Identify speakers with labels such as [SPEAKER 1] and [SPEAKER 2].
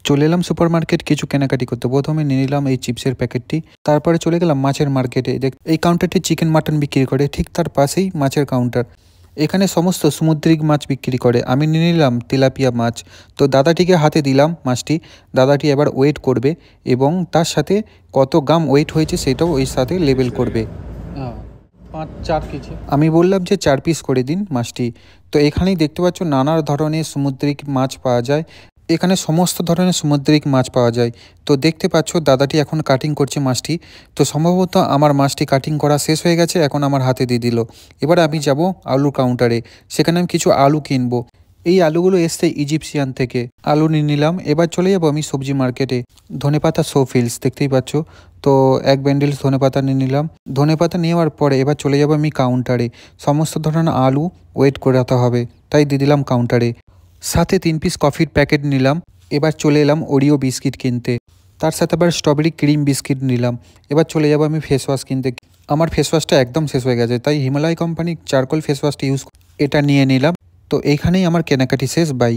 [SPEAKER 1] চলে এলাম super market কিছু কেনাকাটি করতে। প্রথমে নিয়ে নিলাম এই চিপসের প্যাকেটটি। তারপরে চলে গেলাম মাছের মার্কেটে। এই কাউন্টারটি চিকেন মাটন বিক্রি করে, ঠিক তার পাশেই মাছের কাউন্টার। এখানে সমস্ত সামুদ্রিক মাছ বিক্রি করে। আমি নিয়ে নিলাম তেলাপিয়া মাছ। তো দাদাটিকে হাতে দিলাম মাছটি। দাদাটি এবার ওয়েট করবে এবং তার সাথে কত গ্রাম ওয়েট হয়েছে সেটাও ওই সাথে লেবেল করবে। 4 কেজি আমি বললাম যে 4 পিস করে দিন মাছটি। তো এখানেই দেখতে পাচ্ছ নানা ধরনের সামুদ্রিক মাছ পাওয়া যায়। এখানে সমস্ত ধরনের সামুদ্রিক মাছ পাওয়া যায়। তো দেখতে পাচ্ছ দাদাটি এখন কাটিং করছে মাছটি। তো সম্ভবত আমার মাছটি কাটিং করা শেষ হয়ে গেছে, এখন আমার হাতে দিয়ে দিল। এবার আমি যাব আলুর কাউন্টারে, সেখানে আমি কিছু আলু কিনবো। এই আলুগুলো এসছে ইজিপশিয়ান থেকে। আলু নিয়ে নিলাম। এবার চলে যাবো আমি সবজি মার্কেটে। ধনেপাতা সোফিলস দেখতেই পাচ্ছ। তো এক ব্যান্ডেল ধনেপাতা নিয়ে নিলাম। ধনেপাতা নেওয়ার পরে এবার চলে যাবো আমি কাউন্টারে। সমস্ত ধরনের আলু ওয়েট করাতে হবে, তাই দিয়ে দিলাম কাউন্টারে। সাথে 3 পিস কফির প্যাকেট নিলাম। এবার চলে এলাম ওরিও বিস্কিট কিনতে। তার সাথে আবার স্ট্রবেরি ক্রিম বিস্কিট নিলাম। এবার চলে যাবো আমি ফেস ওয়াশ কিনতে। আমার ফেস ওয়াশটা একদম শেষ হয়ে গেছে, তাই হিমালয় কোম্পানির চারকোল ফেস ওয়াশটা এটা নিয়ে নিলাম। তো এইখানেই আমার কেনাকাটি শেষ। বাই।